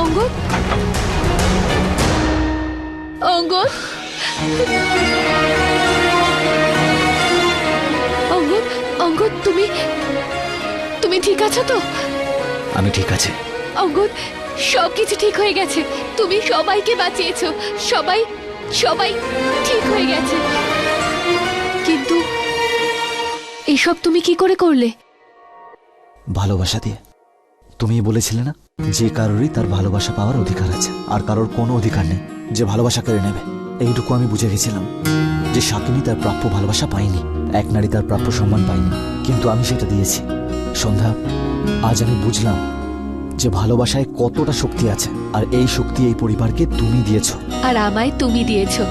অঙ্গদ, অঙ্গদ, অঙ্গদ, অঙ্গদ, তুমি ঠিক আছো তো? আমি ঠিক আছি। অঙ্গদ, সবকিছু ঠিক হয়ে গেছে। তুমি সবাইকে বাঁচিয়েছো। সবাই সবাই ঠিক হয়ে গেছে। কিন্তু এসব তুমি কি করে করলে? ভালোবাসা দিয়ে। তুমি বলেছিলে না যে কারোরই তার ভালোবাসা পাওয়ার অধিকার আছে, আর কারোর কোনো অধিকার নেই যে ভালোবাসা কেড়ে নেবে। এইটুকু আমি বুঝে গেছিলাম যে শাকিনী তার প্রাপ্য ভালোবাসা পায়নি, এক নারী তার প্রাপ্য সম্মান পায়নি, কিন্তু আমি সেটা দিয়েছি। সন্ধ্যা, আজ আমি বুঝলাম যে ভালোবাসায় কতটা শক্তি আছে, আর এই শক্তি এই পরিবারকে তুমি দিয়েছ। আর আমায় তুমি দিয়েছো।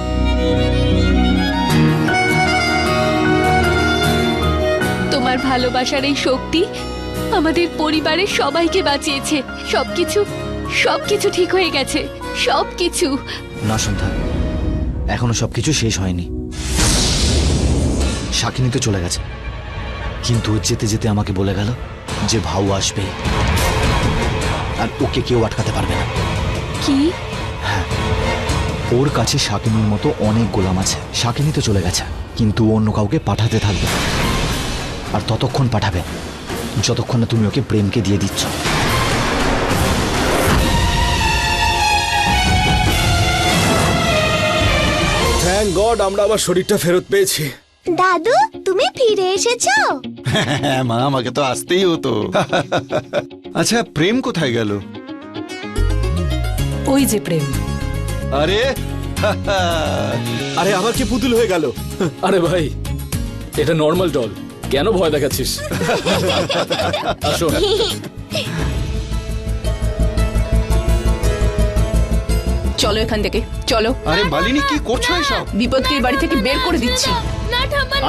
তোমার ভালোবাসার এই শক্তি আমাদের পরিবারের সবাইকে বাঁচিয়েছে। সবকিছু ঠিক হয়ে গেছে। সবকিছু। না সন্ধ্যা, এখনো সবকিছু শেষ হয়নি। শাকিনী তো চলে গেছে, কিন্তু যেতে যেতে আমাকে বলে গেল যে ভাউ আসবে, আর ওকে কেউ আটকাতে পারবে না। কি? হ্যাঁ, ওর কাছে শাকিনীর মতো অনেক গোলাম আছে। শাকিনী তো চলে গেছে, কিন্তু অন্য কাউকে পাঠাতে থাকবে, আর ততক্ষণ পাঠাবে যতক্ষণ না তুমি ওকে প্রেমকে দিয়ে দিচ্ছ। থ্যাংক গড আমরা আবার শরীরটা ফেরত পেয়েছি। দাদু, তুমি ফিরে এসেছো? হ্যাঁ মা, আমাকে তো আসতেই হতো। আচ্ছা, প্রেম কোথায় গেল? ওই যে প্রেম। আরে আরে আবার কি পুতুল হয়ে গেল? আরে ভাই, এটা নর্মাল ডল, কেন ভয় দেখাচ্ছিস? আসো। চলো এখান থেকে, চলো। আরে মালিনী, কি করছো এসব? বিপদকে এই বাড়ি থেকে বের করে দিচ্ছি।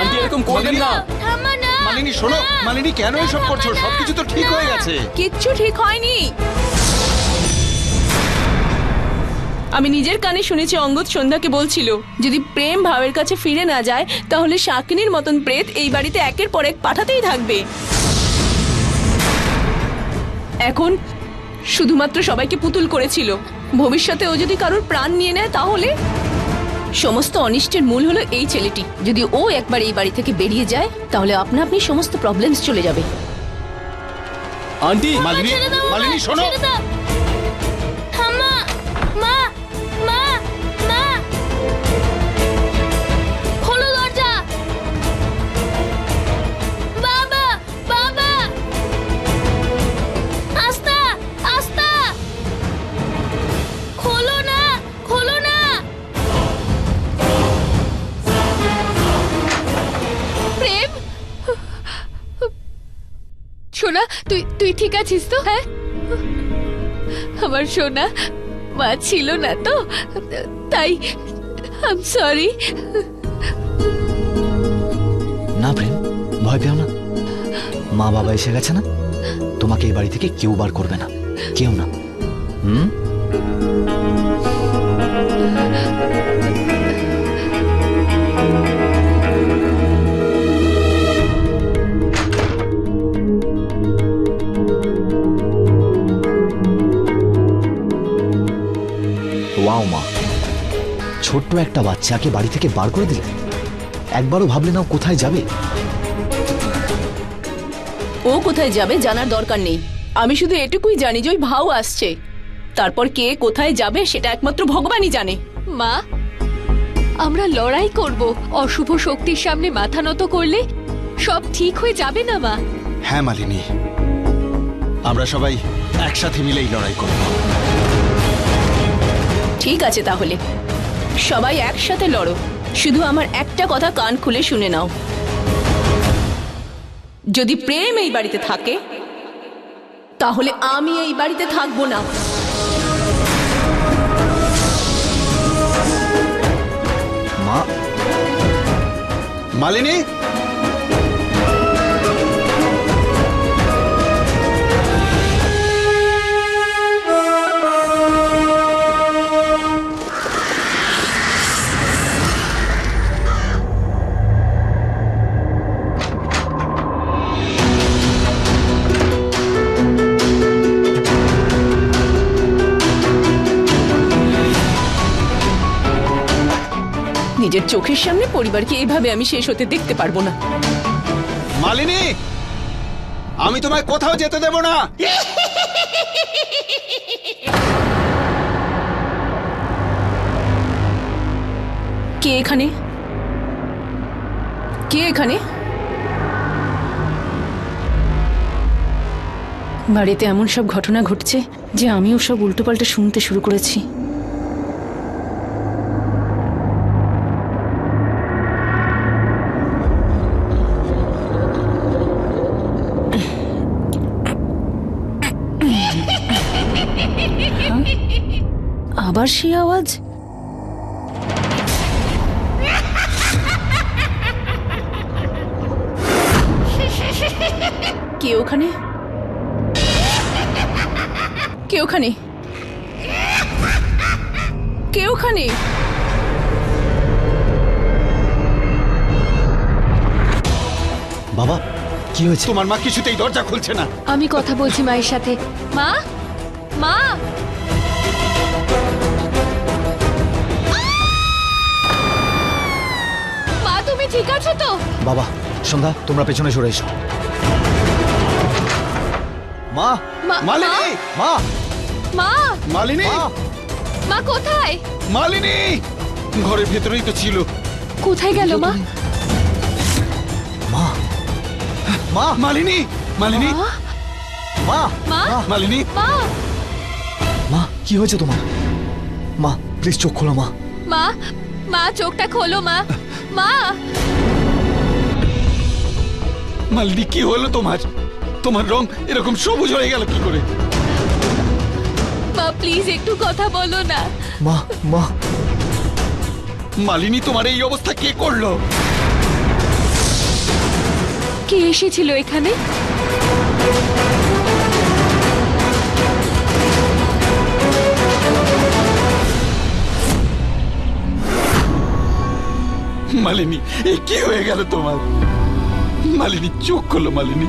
আন্টি এরকম করবেন না। মালিনী শোনো, মালিনী কেন এসব করছো? সবকিছু তো ঠিক হয়ে গেছে। কিচ্ছু ঠিক হয়নি। আমি নিজের কানে শুনেছি অঙ্গদ সন্ধ্যাকে বলছিল যদি প্রেম ভাবের কাছে ফিরে না যায় তাহলে শাকিনীর মতন প্রেত এই বাড়িতে একের পর এক পাঠাতেই থাকবে। এখন শুধুমাত্র সবাইকে পুতুল করেছিল। ভবিষ্যতে ও যদি কারোর প্রাণ নিয়ে নেয় তাহলে? সমস্ত অনিষ্টের মূল হলো এই ছেলেটি। যদি ও একবার এই বাড়ি থেকে বেরিয়ে যায় তাহলে আপনা আপনি সমস্ত প্রবলেমস চলে যাবে। আন্টি, মালিনী, মালিনী শোনো। খোলো দরজা। বাবা, বাবা, আস্তা আস্তা, খোলো না, খোলো না। প্রেম, সোনা, তুই ঠিক আছিস তো? হ্যাঁ, আমার সোনা মা ছিল না তো, তাই আই এম সরি। না প্রেম, ভয় পেও না। মা বাবা এসে গেছে না, তোমাকে এই বাড়ি থেকে কেউ বার করবে না, কেউ না। ওয়াও মা, ছোট্ট একটা বাচ্চাকে বাড়ি থেকে বার করে দিলে? একবারও ভাবলে না ও কোথায় যাবে? ও কোথায় যাবে জানার দরকার নেই। আমি শুধু এটুকুই জানি যে ওই ভাউ আসছে। তারপর কে কোথায় যাবে সেটা একমাত্র ভগবানই জানে। মা, আমরা লড়াই করব। অশুভ শক্তির সামনে মাথা নত করলে সব ঠিক হয়ে যাবে না মা? হ্যাঁ মালিনী, আমরা সবাই একসাথে মিলেই লড়াই করব। ঠিক আছে তাহলে সবাই একসাথে লড়ো। শুধু আমার একটা কথা কান খুলে শুনে নাও, যদি প্রেম এই বাড়িতে থাকে তাহলে আমি এই বাড়িতে থাকবো না। মা, মালিনী, নিজের চোখের সামনে পরিবারকে এভাবে আমি শেষ হতে দেখতে পারবো না। মালিনী, আমি তোমায় কোথাও যেতে দেব না। কে এখানে? কে এখানে? বাড়িতে এমন সব ঘটনা ঘটছে যে আমিও সব উল্টোপাল্টা শুনতে শুরু করেছি। আবার সেই আওয়াজ? কে ওখানে? কে ওখানে? কে ওখানে? বাবা, কি হয়েছে? তোমার মা কিছুতেই দরজা খুলছে না। আমি কথা বলছি মায়ের সাথে। মা, মা, মা তুমি ঠিক আছো তো? বাবা, সন্ধ্যা, তোমরা পেছনে সরে এসো। মা, মা, মালিনী, মা, মা, মালিনী, মা, মা কোথায়? মালিনী ঘরের ভেতরেই তো ছিল। কোথায় গেল মা? মা, মা, মালিনী, মালিনী, মা, মা, মা, মালিনী, মা, মা, কি হয়েছে তোমার? মা, প্লিজ চোখ খোলো মা। মা, মা চোখটা খোলো মা। মা, মালিনী কি হলো তোমার? তোমার রং এরকম সবুজ হয়ে গেল কি করে? মা প্লিজ একটু কথা বলো না। মা, মা, মালিনী তোমার এই অবস্থা কে করলো? কে এসেছিল এখানে? মালিনী, এই কি হয়ে গেল তোমার? মালিনী চোখ খোলো, মালিনী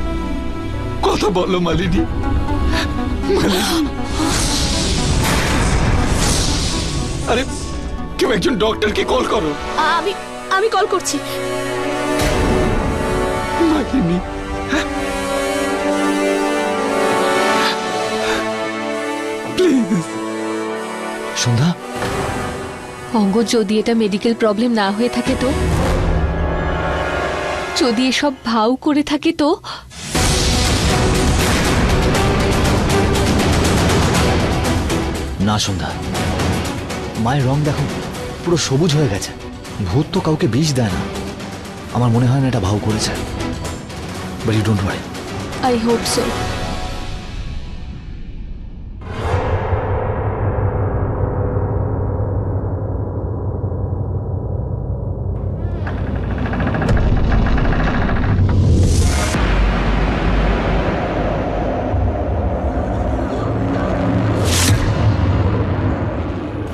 কথা বলো, মালিনী, মালিনী। আরে কেউ একজন ডক্টরকে কল করো। আমি আমি কল করছি। মালিনী, প্লিজ। সন্ধ্যা, অঙ্গ, যদি এটা মেডিকেল প্রবলেম না হয়ে থাকে তো, যদি এসব ভাও করে থাকে তো, না সন্ধ্যা, মায়ের রং দেখো, পুরো সবুজ হয়ে গেছে। ভূত তো কাউকে বিষ দেয় না। আমার মনে হয় না এটা ভাও করেছে। But you don't worry. I hope so.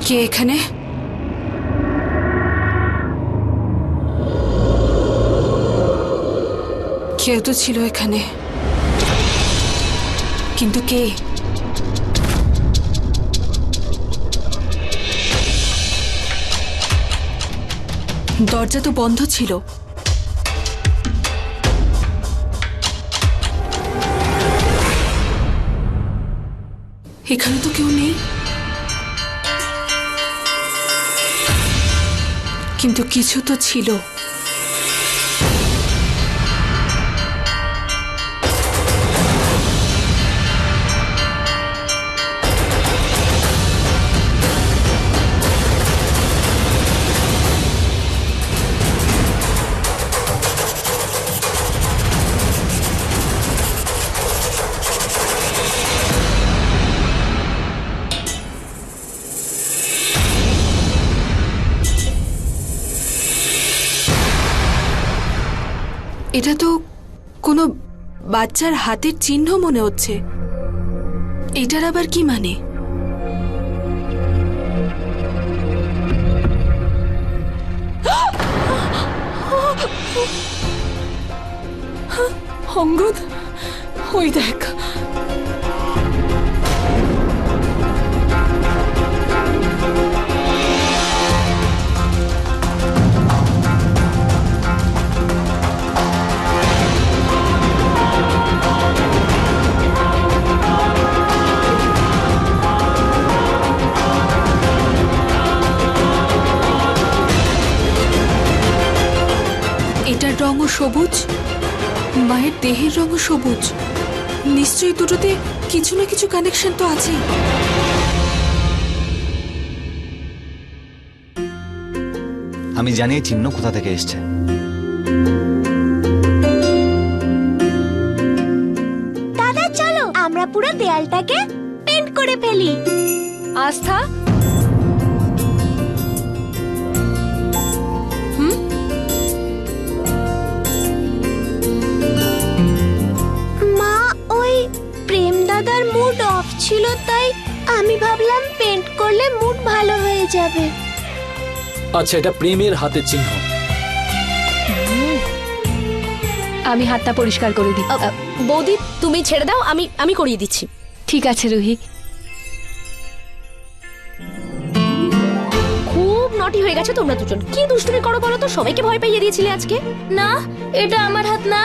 কে এখানে? কেউ তো ছিল এখানে, কিন্তু কে? দরজা তো বন্ধ ছিল। এখানে তো কেউ নেই, কিন্তু কিছু তো ছিল। এটা তো কোনো বাচ্চার হাতের চিহ্ন মনে হচ্ছে। এটার আবার কি মানে? অঙ্গদ, ওই দেখ। রঙও সবুজ, মায়ের দেহের রঙও সবুজ। নিশ্চয়ই দুটোতে কিছু না কিছু কানেকশন তো আছেই। আমি জানি এই চিহ্ন কোথা থেকে এসছে। দাদা চলো আমরা পুরো দেয়ালটাকে পেন্ট করে ফেলি। আস্থা, মা, ওই প্রেম দাদার মুড অফ ছিল, তাই আমি ভাবলাম পেন্ট করলে মুড ভালো হয়ে যাবে। আচ্ছা, এটা প্রেমের হাতের চিহ্ন। আমি হাতটা পরিষ্কার করে দিই। বৌদি তুমি ছেড়ে দাও, আমি করিয়ে দিচ্ছি। ঠিক আছে রুহি। খুব নটি হয়ে গেছে তোমরা দুজন। কি দুষ্টুমি করো বলো তো? সবাইকে ভয় পাইয়ে দিয়েছিলে আজকে। না, এটা আমার হাত না।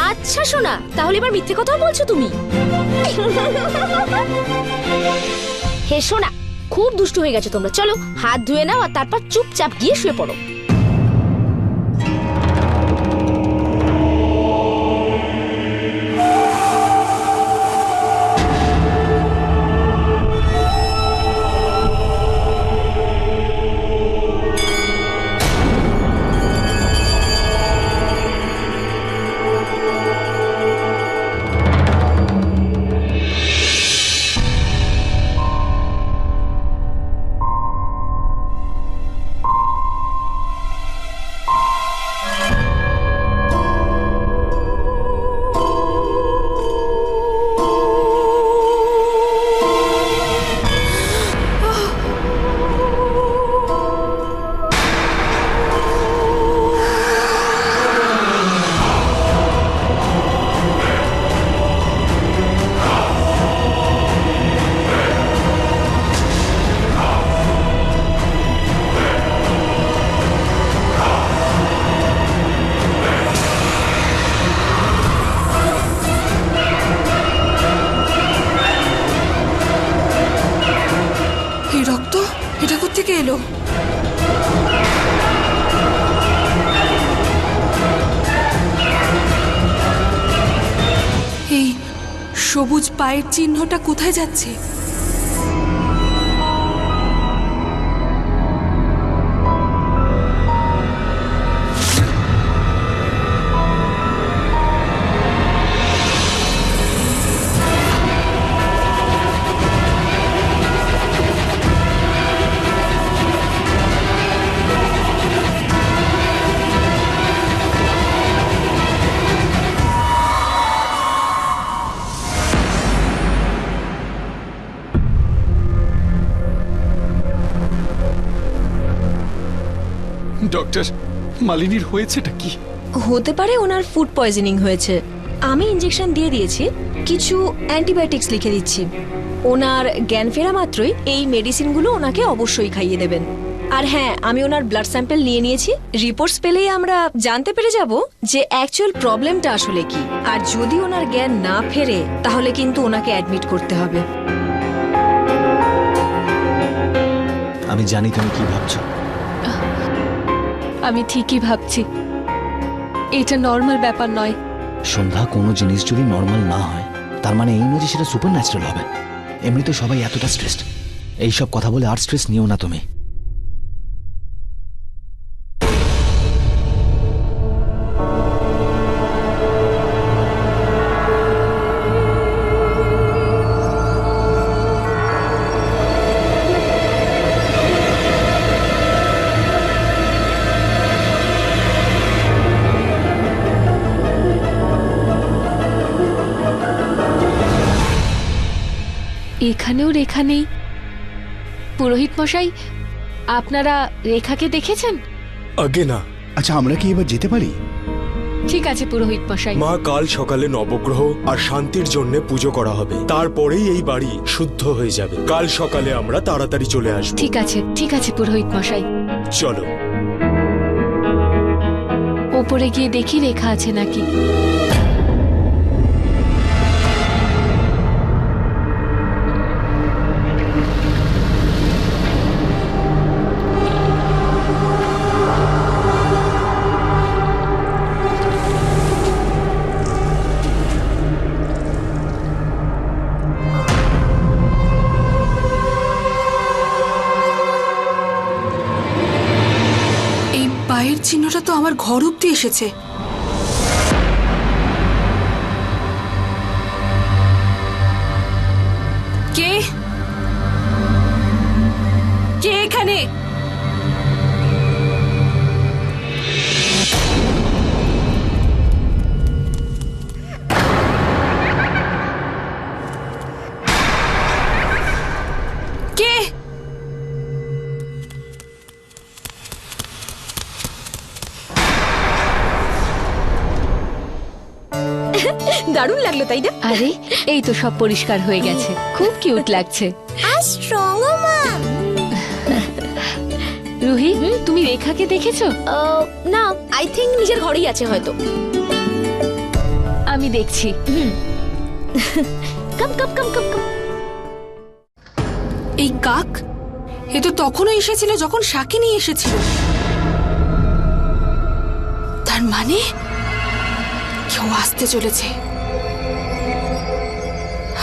আচ্ছা শোনা, তাহলে এবার মিথ্যে কথা বলছো তুমি। হে শোনা, খুব দুষ্টু হয়ে গেছে তোমরা। চলো হাত ধুয়ে নাও আর তারপর চুপচাপ গিয়ে শুয়ে পড়ো। এই রক্ত, এটা কোত্থেকে এলো? এই সবুজ পায়ের চিহ্নটা কোথায় যাচ্ছে? ডক্টর, মালিনীর হয়েছেটা কি? হতে পারে ওনার ফুড পয়জনিং হয়েছে। আমি ইনজেকশন দিয়ে দিয়েছি, কিছু অ্যান্টিবায়োটিক্স লিখে দিচ্ছি। ওনার জ্ঞান ফেরা মাত্রই এই মেডিসিনগুলো ওনাকে অবশ্যই খাইয়ে দেবেন। আর হ্যাঁ, আমি ওনার ব্লাড স্যাম্পল নিয়ে নিয়েছি। রিপোর্টস পেলেই আমরা জানতে পেরে যাব যে অ্যাকচুয়াল প্রবলেমটা আসলে কি। আর যদি ওনার জ্ঞান না ফেরে তাহলে কিন্তু ওনাকে অ্যাডমিট করতে হবে। আমি জানি তুমি কি ভাবছো। আমি ঠিকই ভাবছি, এটা নর্মাল ব্যাপার নয়। সন্ধ্যা, কোনো জিনিস যদি নর্মাল না হয় তার মানে এই নয় যে সেটা সুপার ন্যাচারাল হবে। এমনিতে সবাই এতটা স্ট্রেসড। এইসব কথা বলে আর স্ট্রেস নিও না তুমি। এখানেও রেখা নেই। পুরোহিত মশাই, আপনারা রেখাকে দেখেছেন? আগে না। আচ্ছা, আমরা কি এবার যেতে পারি? ঠিক আছে পুরোহিত মশাই। মা, কাল সকালে নবগ্রহ আর শান্তির জন্য পুজো করা হবে, তারপরেই এই বাড়ি শুদ্ধ হয়ে যাবে। কাল সকালে আমরা তাড়াতাড়ি চলে আসব। ঠিক আছে, ঠিক আছে পুরোহিত মশাই। চলো। ওপরে গিয়ে দেখি রেখা আছে নাকি। চিহ্নটা তো আমার ঘর অব্দি এসেছে। কে কে এখানে? কে? দারুণ লাগলো তাই না? আরে এই তো সব পরিষ্কার হয়ে গেছে, খুব কিউট লাগছে। আর স্ট্রং মা। রুহি, তুমি রেখাকে দেখেছো? না, আই থিংক নিজের ঘরেই আছে হয়তো। আমি দেখছি। কাম কাম কাম কাম কাম। এই কাক এ তো তখনও এসেছিল যখন শাকিনী এসেছিল। তার মানে কেউ আসতে চলেছে।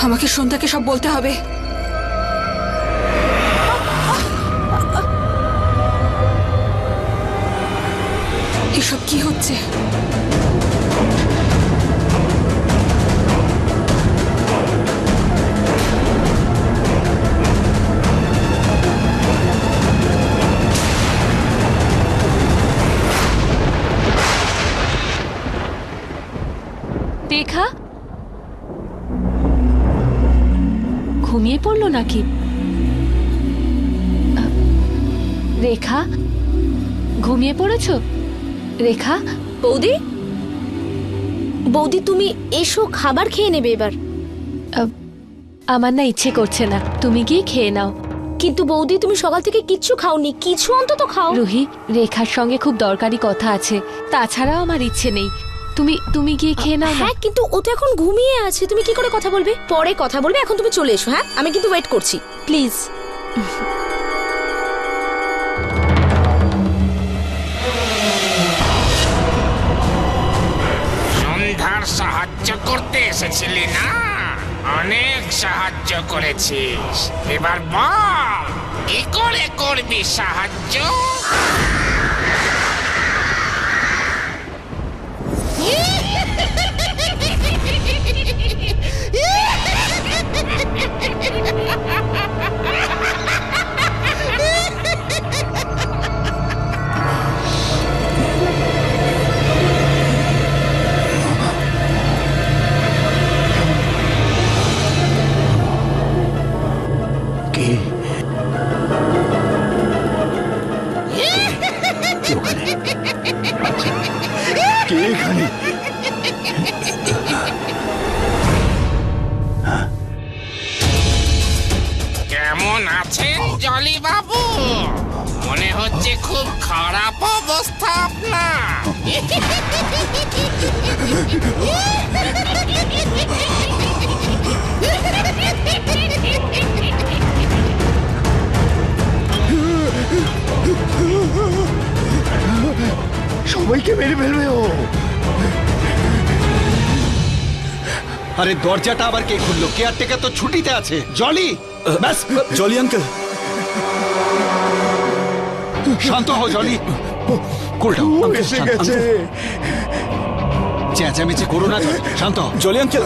আমাকে সন্ধ্যাকে সব বলতে হবে। এসব কি হচ্ছে? রেখা ঘুমিয়ে পড়লো নাকি? রেখা ঘুমিয়ে পড়েছো? রেখা, বৌদি, বৌদি তুমি এসো, খাবার খেয়ে নেবে এবার। আমার না ইচ্ছে করছে না, তুমি গিয়ে খেয়ে নাও। কিন্তু বৌদি তুমি সকাল থেকে কিচ্ছু খাওনি, কিছু অন্তত খাও। রুহি, রেখার সঙ্গে খুব দরকারি কথা আছে, তাছাড়াও আমার ইচ্ছে নেই। তুমি গিয়ে খেয়ে নাও না। হ্যাঁ, কিন্তু ও তো এখন ঘুমিয়ে আছে, তুমি কি করে কথা বলবে? পরে কথা বলবে, এখন তুমি চলে এসো। হ্যাঁ, আমি কিন্তু ওয়েট করছি, প্লিজ। সন্ধ্যার সাহায্য করতে এসেছিলি না? অনেক সাহায্য করেছিস, এবার বল কি করে করবি সাহায্য? কে? কে ওখানে? কে এখানে? কেমন আছেন জলি বাবু? মনে হচ্ছে খুব খারাপ অবস্থা আপনার। সবাইকে মেরে ফেলবে ও। আরে দরজাটা আবার কে খুললো? কেয়ারটেকার তো ছুটিতে আছে। জলি, ব্যাস জলি আঙ্কেল, শান্ত হও জলি। কোলটাও ও এসে গেছে। চেঁচামেচি করো না জলি, শান্ত হও। জলি আঙ্কেল।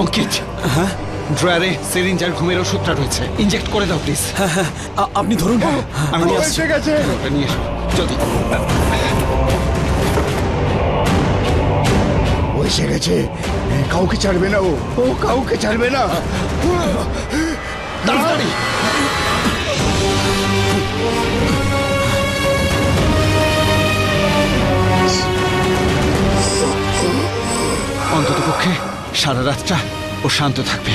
অঙ্কিত, হ্যাঁ, ড্রয়ারে সিরিঞ্জ আর ঘুমের ওষুধটা রয়েছে, ইনজেক্ট করে দাও প্লিজ। হ্যাঁ হ্যাঁ, আপনি ধরুন। আমি ও নিয়ে আসছি। এসে গেছে। ওটা নিয়ে এসো জলদি। ও এসে গেছে, কাউকে ছাড়বে না ও। ও কাউকে ছাড়বে না। তাড়াতাড়ি। অন্তত পক্ষে সারা রাতটা ও শান্ত থাকবে।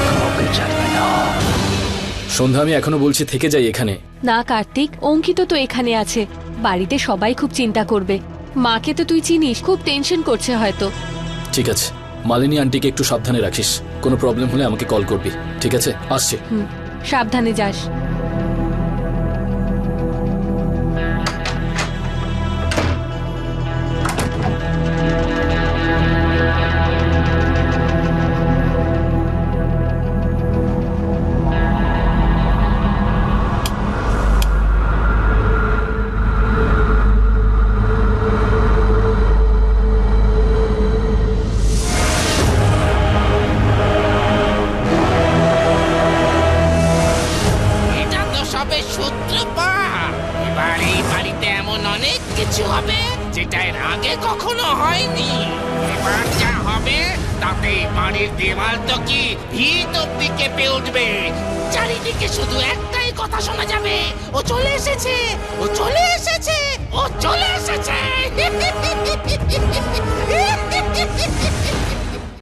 কাউকে ছাড়বে না। সন্ধ্যা, আমি এখনো বলছি থেকে যাই এখানে। না কার্তিক, অঙ্কিত তো এখানে আছে, বাড়িতে সবাই খুব চিন্তা করবে। মাকে তো তুই চিনিস, খুব টেনশন করছে হয়তো। ঠিক আছে, মালিনী আন্টিকে একটু সাবধানে রাখিস, কোনো প্রবলেম হলে আমাকে কল করবি। ঠিক আছে, আসছি। সাবধানে যাস। বাড়ির দেওয়াল তো কি ভিত অব্দি কেঁপে উঠবে। চারিদিকে শুধু একটাই কথা শোনা যাবে, ও চলে এসেছে, ও চলে এসেছে, ও চলে